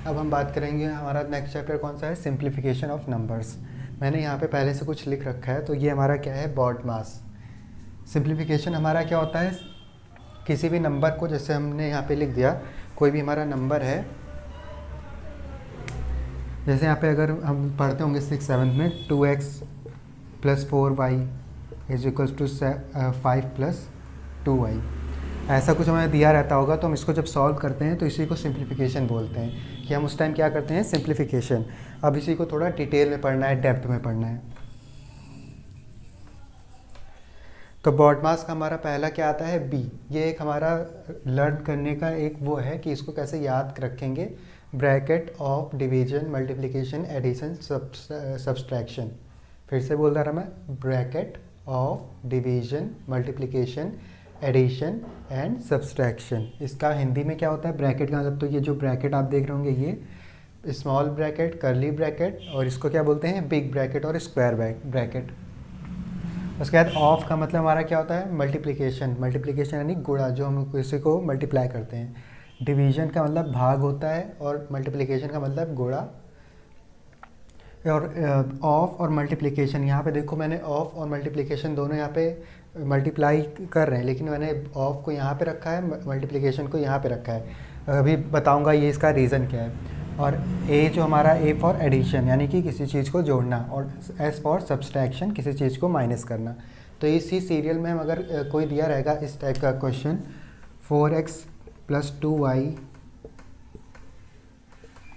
अब हम बात करेंगे, हमारा नेक्स्ट चैप्टर कौन सा है, सिंप्लीफिकेशन ऑफ नंबर्स। मैंने यहाँ पे पहले से कुछ लिख रखा है, तो ये हमारा क्या है, BODMAS। सिंप्लीफिकेशन हमारा क्या होता है, किसी भी नंबर को, जैसे हमने यहाँ पे लिख दिया, कोई भी हमारा नंबर है, जैसे यहाँ पे अगर हम पढ़ते होंगे 6-7 में 2x + 4y = 5 + 2y, ऐसा कुछ हमें दिया रहता होगा, तो हम इसको जब सॉल्व करते हैं तो इसी को सिंप्लीफिकेशन बोलते हैं, कि हम उस टाइम क्या करते हैं, सिंप्लीफिकेशन। अब इसी को थोड़ा डिटेल में पढ़ना है, डेप्थ में पढ़ना है। तो BODMAS का हमारा पहला क्या आता है, B। ये एक हमारा लर्न करने का एक वो है कि इसको कैसे याद रखेंगे, bracket of division, multiplication, addition, subtraction. फिर से बोल रहा मैं, bracket of division, multiplication, addition and subtraction. इसका हिंदी में क्या होता है, ब्रैकेट का मतलब, तो ये जो ब्रैकेट आप देख रहे होंगे, ये स्मॉल ब्रैकेट, कर्ली ब्रैकेट, और इसको क्या बोलते हैं, बिग ब्रैकेट और स्क्वायर ब्रैकेट। उसके बाद ऑफ का मतलब हमारा क्या होता है, मल्टीप्लिकेशन। मल्टीप्लिकेशन यानी गुणा, जो हम किसी को मल्टीप्लाई करते हैं। डिवीजन का मतलब भाग होता है, और मल्टीप्लिकेशन का मतलब गुणा। और ऑफ और मल्टीप्लिकेशन, यहाँ पे देखो मैंने ऑफ और मल्टीप्लिकेशन दोनों यहाँ पे मल्टीप्लाई कर रहे हैं, लेकिन मैंने ऑफ को यहाँ पे रखा है, मल्टीप्लिकेशन को यहाँ पे रखा है। अभी बताऊँगा ये इसका रीज़न क्या है। और ए जो हमारा, ए फॉर एडिशन यानी कि किसी चीज़ को जोड़ना, और एस फॉर सब्सट्रैक्शन, किसी चीज़ को माइनस करना। तो इसी सीरियल में हम अगर कोई दिया रहेगा इस टाइप का क्वेश्चन, 4x + 2y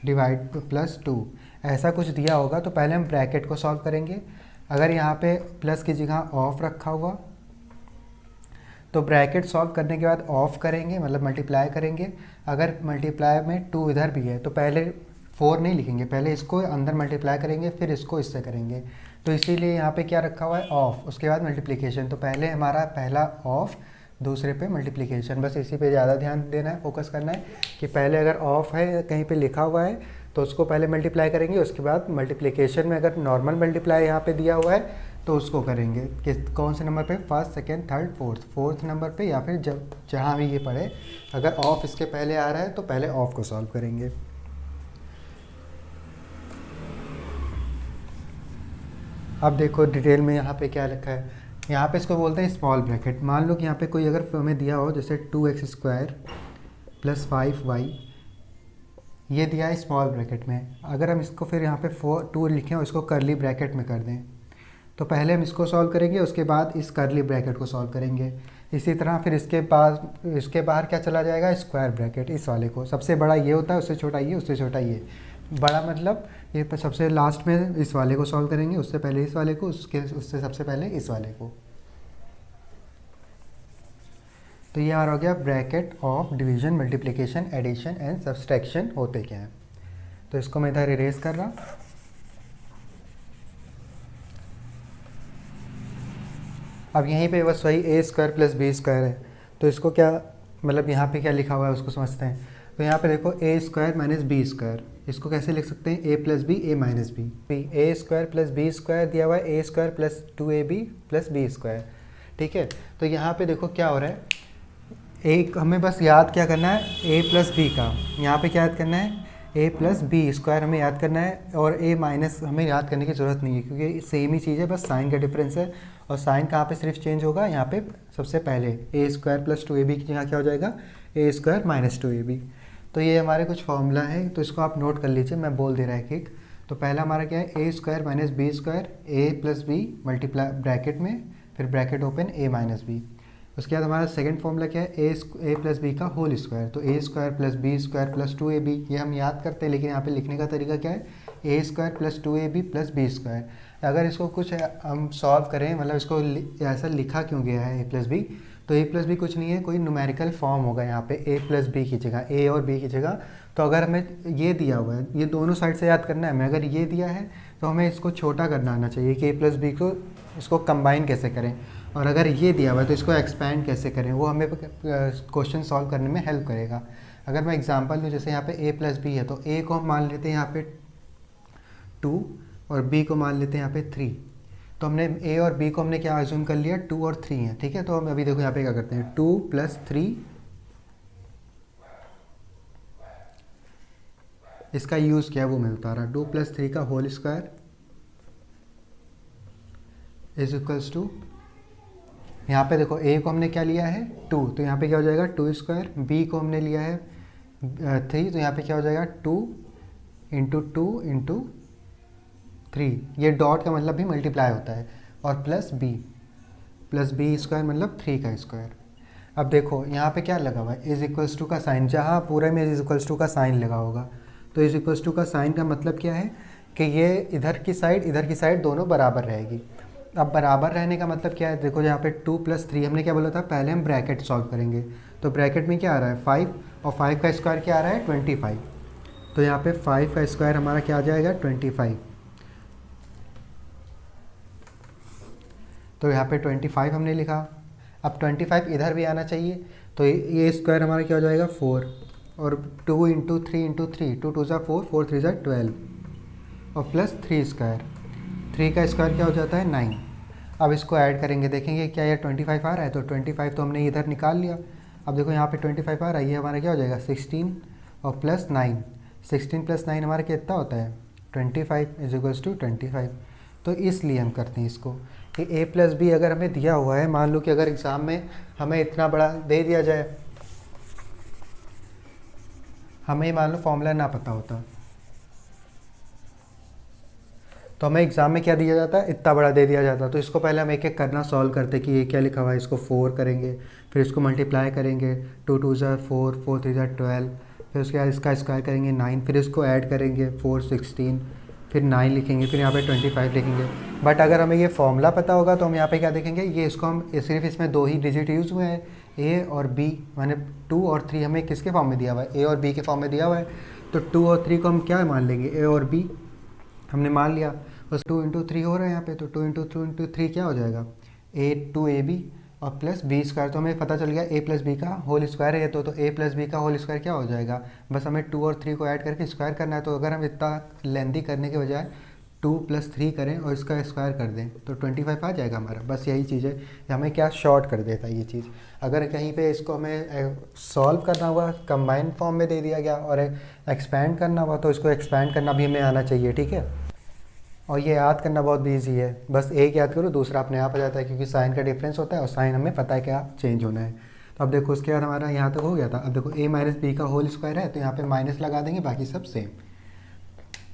/ 2, ऐसा कुछ दिया होगा, तो पहले हम ब्रैकेट को सॉल्व करेंगे। अगर यहाँ पे प्लस की जगह ऑफ रखा हुआ, तो ब्रैकेट सॉल्व करने के बाद ऑफ करेंगे, मतलब मल्टीप्लाई करेंगे। अगर मल्टीप्लाई में 2 इधर भी है, तो पहले 4 नहीं लिखेंगे, पहले इसको अंदर मल्टीप्लाई करेंगे, फिर इसको इससे करेंगे। तो इसीलिए यहाँ पे क्या रखा हुआ है, ऑफ, उसके बाद मल्टीप्लिकेशन। तो पहले हमारा पहला ऑफ, दूसरे पे मल्टीप्लिकेशन। बस इसी पे ज़्यादा ध्यान देना है, फोकस करना है कि पहले अगर ऑफ है, कहीं पे लिखा हुआ है, तो उसको पहले मल्टीप्लाई करेंगे, उसके बाद मल्टीप्लिकेशन में अगर नॉर्मल मल्टीप्लाई यहाँ पे दिया हुआ है तो उसको करेंगे। किस कौन से नंबर पे, first, second, third, fourth number पे, या फिर जब जहाँ भी ये पढ़े, अगर ऑफ इसके पहले आ रहा है तो पहले ऑफ को सॉल्व करेंगे। अब देखो डिटेल में यहाँ पे क्या लिखा है, यहाँ पे इसको बोलते हैं स्मॉल ब्रैकेट। मान लो कि यहाँ पे कोई अगर हमें दिया हो, जैसे 2x² + 5y, ये दिया है स्मॉल ब्रैकेट में। अगर हम इसको फिर यहाँ पे 2 लिखें और इसको कर्ली ब्रैकेट में कर दें, तो पहले हम इसको सॉल्व करेंगे, उसके बाद इस कर्ली ब्रैकेट को सॉल्व करेंगे। इसी तरह फिर इसके बाहर क्या चला जाएगा, स्क्वायर ब्रैकेट, इस वाले को। सबसे बड़ा ये होता है, उससे छोटा ये, उससे छोटा ये। बड़ा मतलब ये सबसे लास्ट में इस वाले को सॉल्व करेंगे, उससे पहले इस वाले को, उससे सबसे पहले इस वाले को। तो ये हमारा हो गया bracket of division, multiplication, addition and subtraction होते क्या हैं। तो इसको मैं इधर इरेज कर रहा। अब यहीं पे बस वही a² + b² है, तो इसको क्या मतलब, यहाँ पे क्या लिखा हुआ है उसको समझते हैं। तो यहाँ पे देखो a² - b², इसको कैसे लिख सकते हैं, a + b, a - b। a² + b² दिया हुआ है, a² + 2ab + b²। ठीक है, तो यहाँ पे देखो क्या हो रहा है, एक हमें बस याद क्या करना है, a + b का, यहाँ पे क्या याद करना है, a + b² हमें याद करना है, और a- हमें याद करने की ज़रूरत नहीं है, क्योंकि सेम ही चीज़ है, बस साइन का डिफरेंस है। और साइन कहाँ पे सिर्फ चेंज होगा, यहाँ पे सबसे पहले a² + 2ab की जगह क्या हो जाएगा, a² - 2ab। तो ये हमारे कुछ फॉर्मूला है, तो इसको आप नोट कर लीजिए, मैं बोल दे रहा है एक। तो पहला हमारा क्या है, a² - b², a + b multiply bracket में, फिर ब्रैकेट ओपन a - b। उसके बाद हमारा सेकंड फॉर्मूला क्या है, a + b का होल स्क्वायर। तो a² + b² + 2ab, ये हम याद करते हैं, लेकिन यहाँ पे लिखने का तरीका क्या है, a² + 2ab + b²। अगर इसको कुछ हम सॉल्व करें, मतलब इसको ऐसा लिखा क्यों गया है a + b, तो a + b कुछ नहीं है, कोई न्यूमेरिकल फॉर्म होगा यहाँ पे, a + b की जगह, a और b की जगह। तो अगर हमें ये दिया हुआ है, ये दोनों साइड से याद करना है हमें, अगर ये दिया है तो हमें इसको छोटा करना आना चाहिए कि a + b को, इसको कंबाइन कैसे करें। और अगर ये दिया हुआ है तो इसको एक्सपैंड कैसे करें, वो हमें क्वेश्चन सॉल्व करने में हेल्प करेगा। अगर मैं एग्जांपल दूँ, जैसे यहाँ पे a + b है, तो a को हम मान लेते हैं यहाँ पे 2, और b को मान लेते हैं यहाँ पे 3। तो हमने a और b को हमने क्या अज्यूम कर लिया, 2 और 3 है। ठीक है, तो हम अभी देखो यहाँ पे क्या करते हैं, 2 + 3 इसका यूज़ किया वो मैं बता रहा। 2 + 3 का whole square is equals to, यहाँ पे देखो a को हमने क्या लिया है 2, तो यहाँ पे क्या हो जाएगा 2 स्क्वायर। b को हमने लिया है 3, तो यहाँ पे क्या हो जाएगा 2 इंटू 2 इंटू 3, ये डॉट का मतलब भी मल्टीप्लाई होता है, और प्लस बी स्क्वायर मतलब 3 का स्क्वायर। अब देखो यहाँ पे क्या लगा हुआ है इज इक्वल्स टू का साइन, जहाँ पूरे में इज इक्वल्स टू का साइन लगा होगा, तो इज इक्वल्स टू का साइन का मतलब क्या है कि ये इधर की साइड दोनों बराबर रहेगी। अब बराबर रहने का मतलब क्या है, देखो यहाँ पे 2 + 3 हमने क्या बोला था, पहले हम ब्रैकेट सॉल्व करेंगे, तो ब्रैकेट में क्या आ रहा है 5, और 5 का स्क्वायर क्या आ रहा है 25, तो यहाँ पे 5 का स्क्वायर हमारा क्या आ जाएगा 25, तो यहाँ पे 25 हमने लिखा। अब 25 इधर भी आना चाहिए, तो ये स्क्वायर हमारा क्या हो जाएगा 4, और 2 इंटू 3 इंटू 3, 2 2 4, 4 3 12, और प्लस 3 स्क्वायर, 3 का स्क्वायर क्या हो जाता है 9। अब इसको ऐड करेंगे, देखेंगे क्या ये 25 आ रहा है, तो 25 तो हमने इधर निकाल लिया। अब देखो यहाँ पे 25 आ रहा है, ये हमारा क्या हो जाएगा 16 और प्लस 9, 16 + 9 हमारा कितना होता है 25 इज इक्वल्स टू 25। तो इसलिए हम करते हैं इसको कि a + b अगर हमें दिया हुआ है, मान लो कि अगर एग्ज़ाम में हमें इतना बड़ा दे दिया जाए, हमें मान लो फॉर्मूला ना पता होता, तो हमें एग्ज़ाम में क्या दिया जाता है इतना बड़ा दे दिया जाता, तो इसको पहले हम एक एक करना सॉल्व करते कि ये क्या लिखा हुआ है, इसको 4 करेंगे, फिर इसको मल्टीप्लाई करेंगे, 2 2 4, 4 3 12, फिर उसके बाद इसका स्क्वायर करेंगे 9, फिर इसको ऐड करेंगे 4 16, फिर 9 लिखेंगे, फिर यहाँ पे 25 लिखेंगे। बट अगर हमें ये फॉर्मूला पता होगा तो हम यहाँ पे क्या देखेंगे, ये इसको हम सिर्फ इसमें 2 ही डिजिट यूज़ हुए हैं, a और b, माने 2 और 3 हमें किसके फॉर्म में दिया हुआ है, a और b के फॉर्म में दिया हुआ है, तो 2 और 3 को हम क्या मान लेंगे a और b हमने मान लिया, बस 2 इंटू 3 हो रहा है यहाँ पे, तो 2 इंटू 3 क्या हो जाएगा 2ab और प्लस b स्क्वायर, तो हमें पता चल गया a + b का होल स्क्वायर है, तो a + b का होल स्क्वायर क्या हो जाएगा, बस हमें 2 और 3 को ऐड करके स्क्वायर करना है। तो अगर हम इतना लेंदी करने के बजाय 2 + 3 करें और इसका स्क्वायर कर दें तो 25 आ जाएगा हमारा, बस यही चीज़ है। हमें क्या शॉर्ट कर देता है ये चीज़। अगर कहीं पे इसको हमें सॉल्व करना हुआ कंबाइन फॉर्म में दे दिया गया और एक्सपैंड करना हुआ, तो इसको एक्सपैंड करना भी हमें आना चाहिए, ठीक है। और ये याद करना बहुत ईजी है, बस एक याद करो दूसरा अपने आप आ जाता है, क्योंकि साइन का डिफरेंस होता है और साइन हमें पता है क्या चेंज होना है। तो अब देखो उसके बाद हमारा यहाँ तक हो गया था। अब देखो a - b का होल स्क्वायर है, तो यहाँ पे माइनस लगा देंगे, बाकी सब सेम,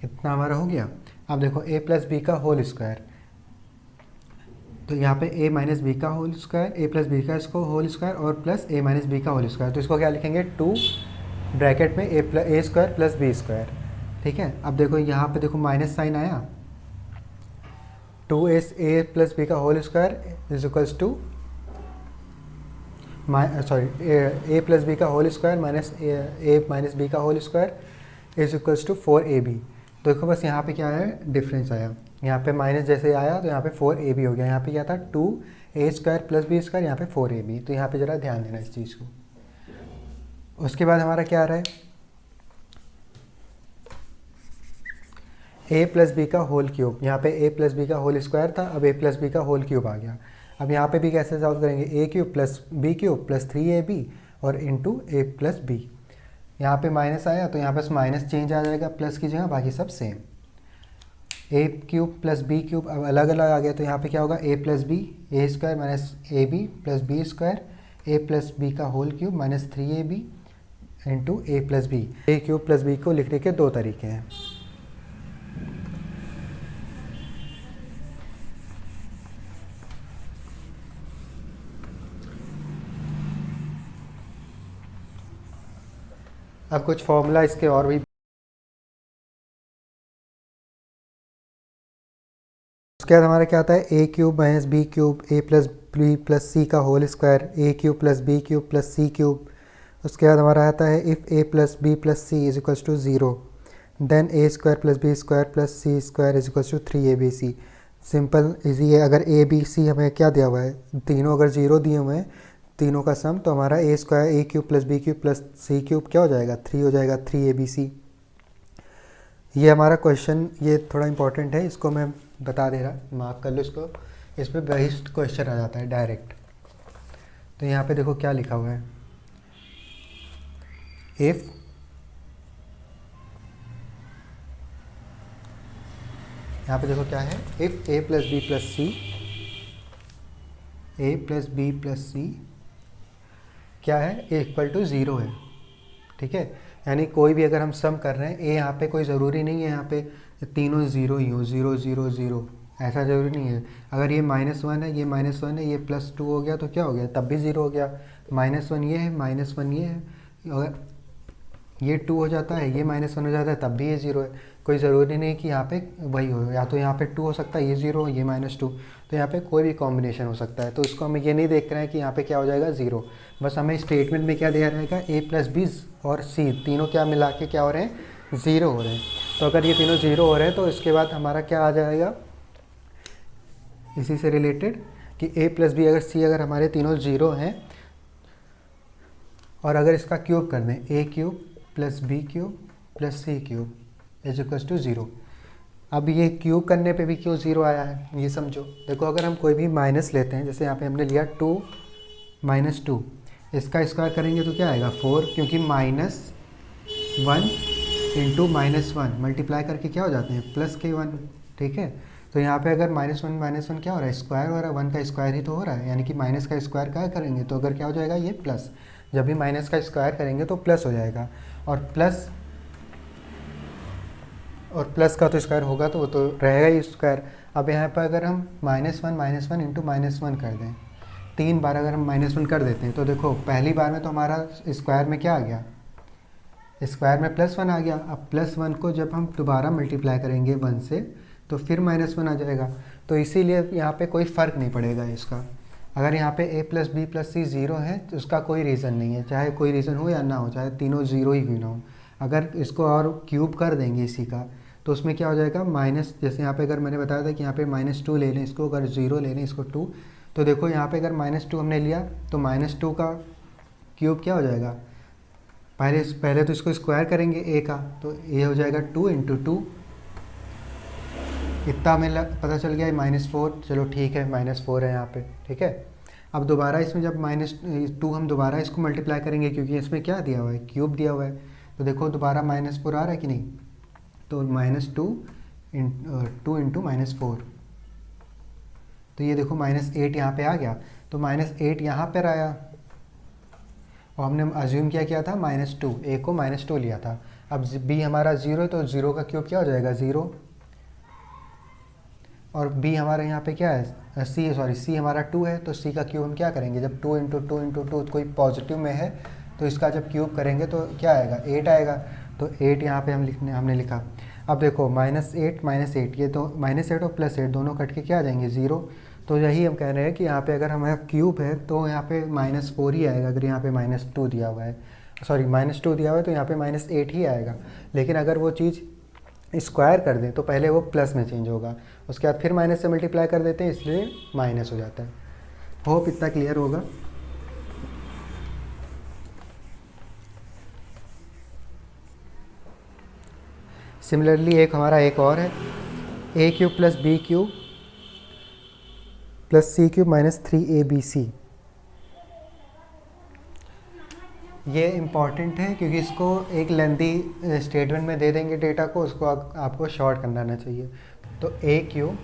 इतना हमारा हो गया। अब देखो a + b का होल स्क्वायर, तो यहाँ पे a - b का होल स्क्वायर, a + b का इसको होल स्क्वायर और प्लस a - b का होल स्क्वायर, तो इसको क्या लिखेंगे 2 ब्रैकेट में a square plus b square, ठीक है। अब देखो यहाँ पे देखो माइनस साइन आया, 2a + b का whole square is equals to a + b का whole square minus a - b का whole square is equals to 4ab। देखो बस यहाँ पे क्या है डिफरेंस आया, यहाँ पे माइनस जैसे आया तो यहाँ पे 4ab हो गया, यहाँ पे क्या था 2a square plus b square, यहाँ पे 4ab, तो यहाँ पे ज़रा ध्यान देना इस चीज़ को। उसके बाद हमारा क्या आ रहा है a + b का होल क्यूब, यहाँ पे a + b का होल स्क्वायर था, अब a + b का होल क्यूब आ गया। अब यहाँ पे भी कैसे सॉल्व करेंगे, a³ + b³ + 3ab और इंटू a + b, यहाँ पे माइनस आया तो यहाँ पर माइनस चेंज आ जाएगा प्लस की जगह, बाकी सब सेम। a³ + b³ अब अलग अलग आ गया, तो यहाँ पे क्या होगा a + b, a² - ab + b square, a + b का whole cube minus 3ab into a + b। a³ + b को लिखने के दो तरीके हैं। अब कुछ फॉर्मूला इसके और भी, उसके बाद हमारा क्या आता है a³ - b³ a + b + c का whole square, a³ + b³ + c³। उसके बाद हमारा आता है if a + b + c is equals to 0 then a² + b² + c² is equals to 3abc। Simple easy है। अगर a b c हमें क्या दिया हुआ है, तीनों अगर 0 दिए हुए हैं, तीनों का सम, तो हमारा a² a³ + b³ + c³ क्या हो जाएगा 3 हो जाएगा, 3abc। ये हमारा क्वेश्चन, ये थोड़ा इंपॉर्टेंट है, इसको मैं बता दे रहा, माफ़ कर लो इसको, इस पर बेस्ड क्वेश्चन आ जाता है डायरेक्ट। तो यहाँ पे देखो क्या लिखा हुआ है, इफ़ यहाँ पे देखो क्या है, if a plus b plus c, a plus b plus c क्या है, इक्वल टू ज़ीरो है। ठीक है, यानी कोई भी अगर हम सम कर रहे हैं, ए यहाँ पे कोई ज़रूरी नहीं है यहाँ पे तीनों ज़ीरो ही हो, ज़ीरो ज़ीरो ज़ीरो, ऐसा ज़रूरी नहीं है। अगर ये -1 है, ये -1 है, ये +2 हो गया तो क्या हो गया, तब भी ज़ीरो हो गया। -1 ये है, -1 ये है, अगर ये 2 हो जाता है, ये -1 हो जाता है, तब भी ये ज़ीरो है। कोई ज़रूरी नहीं कि यहाँ पे वही हो, या तो यहाँ पे 2 हो सकता है, ये ज़ीरो, ये -2, तो यहाँ पे कोई भी कॉम्बिनेशन हो सकता है। तो इसको हम ये नहीं देख रहे हैं कि यहाँ पे क्या हो जाएगा, ज़ीरो। बस हमें स्टेटमेंट में क्या दिया रहेगा, ए प्लस बी और सी तीनों क्या मिला के क्या हो रहे हैं, ज़ीरो हो रहे हैं। तो अगर ये तीनों ज़ीरो हो रहे हैं तो इसके बाद हमारा क्या आ जाएगा, इसी से रिलेटेड कि ए प्लस बी अगर सी अगर हमारे तीनों ज़ीरो हैं, और अगर इसका क्यूब कर दें, a cube plus b cube plus c cube is equal to zero. अब ये क्यूब करने पे भी क्यों ज़ीरो आया है, ये समझो। देखो अगर हम कोई भी माइनस लेते हैं, जैसे यहाँ पे हमने लिया 2 -2, इसका स्क्वायर करेंगे तो क्या आएगा 4, क्योंकि -1 इंटू -1 मल्टीप्लाई करके क्या हो जाते हैं, +k1। ठीक है, तो यहाँ पे अगर -1 क्या हो रहा है, स्क्वायर हो रहा है, 1 का स्क्वायर ही तो हो रहा है, यानी कि माइनस का स्क्वायर क्या करेंगे तो अगर क्या हो जाएगा, ये प्लस। जब भी माइनस का स्क्वायर करेंगे तो प्लस हो जाएगा, और प्लस का तो स्क्वायर होगा तो वो तो रहेगा ही स्क्वायर। अब यहाँ पर अगर हम -1 इंटू -1 कर दें, 3 बार अगर हम -1 कर देते हैं तो देखो पहली बार में तो हमारा स्क्वायर में क्या आ गया, स्क्वायर में +1 आ गया। अब +1 को जब हम दोबारा मल्टीप्लाई करेंगे 1 से तो फिर -1 आ जाएगा। तो इसीलिए यहाँ पे कोई फ़र्क नहीं पड़ेगा इसका। अगर यहाँ पे a plus b plus c zero है तो उसका कोई रीज़न नहीं है, चाहे कोई रीज़न हो या ना हो, चाहे तीनों ज़ीरो ही क्यों ना हो। अगर इसको और क्यूब कर देंगे इसी का तो उसमें क्या हो जाएगा, माइनस, जैसे यहाँ पे अगर मैंने बताया था कि यहाँ पे -2 ले लें इसको, अगर ज़ीरो ले लें इसको 2, तो देखो यहाँ पे अगर -2 हमने लिया तो -2 का क्यूब क्या हो जाएगा, पहले तो इसको स्क्वायर करेंगे a का, तो ये हो जाएगा 2 इंटू 2, इतना हमें पता चल गया -4। चलो ठीक है, -4 है यहाँ पे। ठीक है, अब दोबारा इसमें जब -2 हम दोबारा इसको मल्टीप्लाई करेंगे, क्योंकि इसमें क्या दिया हुआ है, क्यूब दिया हुआ है, तो देखो दोबारा -4 आ रहा है कि नहीं, तो -2 इंटू -4, तो ये देखो -8 यहाँ पे आ गया, तो -8 यहाँ पर आया, और हमने अज्यूम क्या किया था, -2, ए को -2 लिया था। अब b हमारा 0 है तो 0 का क्यूब क्या हो जाएगा, 0, और b हमारा यहाँ पे क्या है, c हमारा 2 है, तो c का क्यूब हम क्या करेंगे, जब 2 इंटू 2 इंटू 2 कोई पॉजिटिव में है तो इसका जब क्यूब करेंगे तो क्या आएगा, 8 आएगा। तो 8 यहाँ पे हमने लिखा। अब देखो -8 ये तो -8 और +8 दोनों कट के क्या आ जाएंगे, 0। तो यही हम कह रहे हैं कि यहाँ पे अगर हमारा क्यूब है तो यहाँ पे -4 ही आएगा, अगर यहाँ पे -2 दिया हुआ है, -2 दिया हुआ है तो यहाँ पे -8 ही आएगा। लेकिन अगर वो चीज़ स्क्वायर कर दें तो पहले वो प्लस में चेंज होगा, उसके बाद फिर माइनस से मल्टीप्लाई कर देते हैं, इसलिए माइनस हो जाता है। होप इतना क्लियर होगा। सिमिलरली एक और है, a cube plus b cube plus c cube -3abc। ये इम्पॉर्टेंट है क्योंकि इसको एक लेंथी स्टेटमेंट में दे देंगे डेटा को, उसको आपको शॉर्ट करना आना चाहिए। तो a cube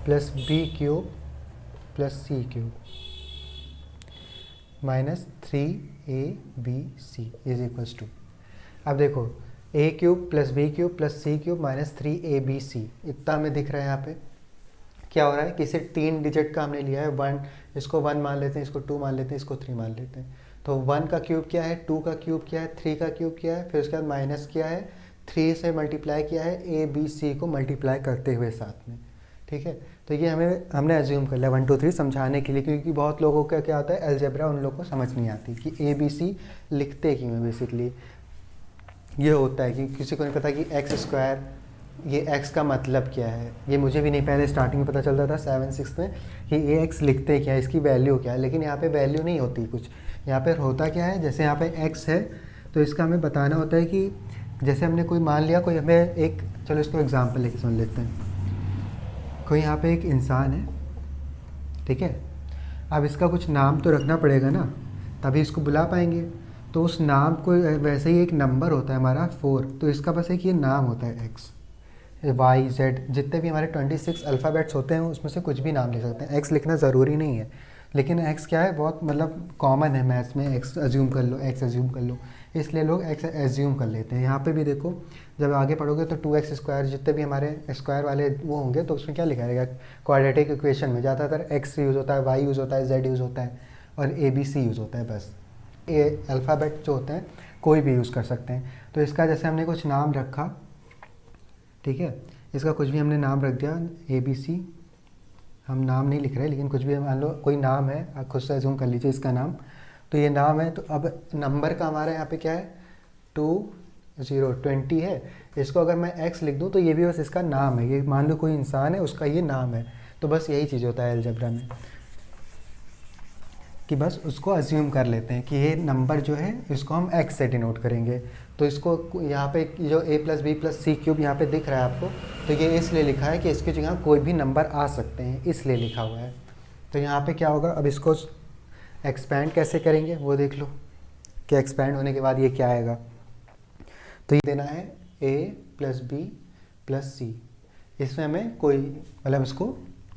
plus b cube plus c cube -3abc is equals to, अब देखो a cube plus b cube plus c cube -3abc, इतना हमें दिख रहा है। यहाँ पे क्या हो रहा है, किसी 3 डिजिट का हमने लिया है, 1, इसको 1 मान लेते हैं, इसको 2 मान लेते हैं, इसको 3 मान लेते हैं। तो 1 का क्यूब क्या है, 2 का क्यूब क्या है, 3 का क्यूब क्या है, फिर उसके बाद माइनस किया है, 3 से मल्टीप्लाई किया है ए बी सी को मल्टीप्लाई करते हुए साथ में। ठीक है, तो ये हमने एज्यूम कर लिया 1 2 3 समझाने के लिए, क्योंकि बहुत लोगों का क्या होता है, अलजेब्रा उन लोगों को समझ नहीं आती कि ए बी सी लिखते क्यों है। बेसिकली ये होता है कि किसी को नहीं पता कि x², ये x का मतलब क्या है। ये मुझे भी नहीं पहले स्टार्टिंग में पता चलता था 7 6 में कि ये x लिखते क्या है, इसकी वैल्यू क्या है, लेकिन यहाँ पे वैल्यू नहीं होती कुछ। यहाँ पे होता क्या है, जैसे यहाँ पे x है तो इसका हमें बताना होता है कि जैसे हमने कोई मान लिया, कोई हमें एक, चलो इसको एग्जांपल लेके सुन लेते हैं। कोई यहाँ पे एक इंसान है, ठीक है, अब इसका कुछ नाम तो रखना पड़ेगा ना, तभी इसको बुला पाएंगे। तो उस नाम को, वैसे ही एक नंबर होता है हमारा 4, तो इसका बस एक ये नाम होता है x, वाई जेड जितने भी हमारे 26 अल्फ़ाबेट्स होते हैं उसमें से कुछ भी नाम लिख सकते हैं। एक्स लिखना ज़रूरी नहीं है, लेकिन एक्स क्या है, बहुत मतलब कॉमन है मैथ्स में, एक्स अज्यूम कर लो, एक्स अज्यूम कर लो, इसलिए लोग एक्स एज्यूम कर लेते हैं। यहाँ पे भी देखो, जब आगे पढ़ोगे तो 2x² जितने भी हमारे स्क्वायर वाले वो होंगे तो उसमें क्या लिखा रहेगा, क्वाड्रेटिक इक्वेशन में ज़्यादातर एक्स यूज़ होता है, वाई यूज़ होता है, जेड यूज़ होता है और ABC यूज़ होता है बस। ये अल्फ़ाबेट जो होते हैं कोई भी यूज़ कर सकते हैं। तो इसका जैसे हमने कुछ नाम रखा, ठीक है, इसका कुछ भी हमने नाम रख दिया ABC, हम नाम नहीं लिख रहे लेकिन कुछ भी मान लो कोई नाम है, आप खुद से एज्यूम कर लीजिए इसका नाम, तो ये नाम है। तो अब नंबर का हमारे यहाँ पे क्या है, 20 है, इसको अगर मैं x लिख दूँ तो ये भी बस इसका नाम है, ये मान लो कोई इंसान है उसका ये नाम है। तो बस यही चीज़ होता है अलजेब्रा में कि बस उसको अज्यूम कर लेते हैं कि ये नंबर जो है इसको हम x से डिनोट करेंगे। तो इसको यहाँ पे जो a+b+c³ यहाँ पे दिख रहा है आपको, तो ये इसलिए लिखा है कि इसकी जगह कोई भी नंबर आ सकते हैं, इसलिए लिखा हुआ है। तो यहाँ पे क्या होगा, अब इसको एक्सपैंड कैसे करेंगे वो देख लो कि एक्सपैंड होने के बाद ये क्या आएगा। तो ये देना है a+b+c, इसमें हमें कोई मतलब इसको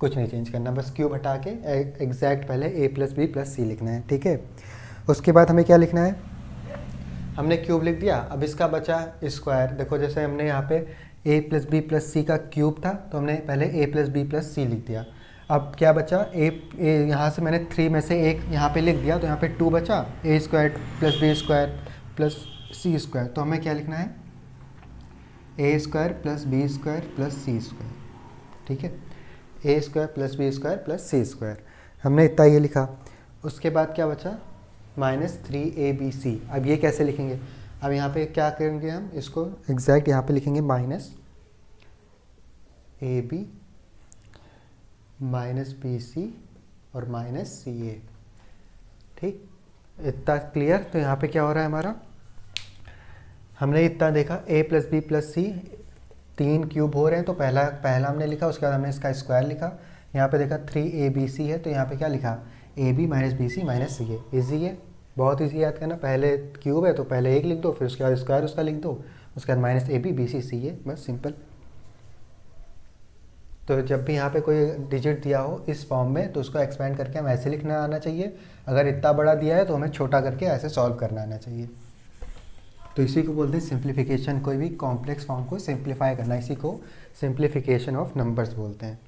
कुछ नहीं चेंज करना, बस क्यूब हटा के एग्जैक्ट पहले a+b+c लिखना है, ठीक है। उसके बाद हमें क्या लिखना है, हमने क्यूब लिख दिया, अब इसका बचा स्क्वायर। देखो जैसे हमने यहाँ पे a+b+c का क्यूब था तो हमने पहले a+b+c लिख दिया। अब क्या बचा, यहाँ से मैंने 3 में से एक यहाँ पे लिख दिया तो यहाँ पे 2 बचा, a² + b² + c²। तो हमें क्या लिखना है, a² + b² + c², ठीक है, a² + b² + c²। हमने इतना ये लिखा। उसके बाद क्या बचा, -3abc। अब ये कैसे लिखेंगे, अब यहाँ पे क्या करेंगे हम, इसको एग्जैक्ट यहाँ पे लिखेंगे -ab -bc और -ca, ठीक, इतना क्लियर। तो यहाँ पे क्या हो रहा है हमारा, हमने इतना देखा a+b+c 3 क्यूब हो रहे हैं, तो पहला हमने लिखा, उसके बाद हमने इसका स्क्वायर लिखा। यहाँ पे देखा 3abc है तो यहाँ पे क्या लिखा, ab - bc - ca। ईजी है, बहुत ईजी याद करना, पहले क्यूब है तो पहले एक लिख दो, फिर उसके बाद स्क्वायर उसका लिख दो, उसके बाद -ab bc ca, बस सिंपल। तो जब भी यहाँ पे कोई डिजिट दिया हो इस फॉर्म में तो उसको एक्सपेंड करके हमें ऐसे लिखना आना चाहिए, अगर इतना बड़ा दिया है तो हमें छोटा करके ऐसे सॉल्व करना आना चाहिए। तो इसी को बोलते हैं सिंप्लीफिकेशन, कोई भी कॉम्प्लेक्स फॉर्म को सिंप्लीफाई करना, इसी को सिंप्लीफिकेशन ऑफ नंबर्स बोलते हैं।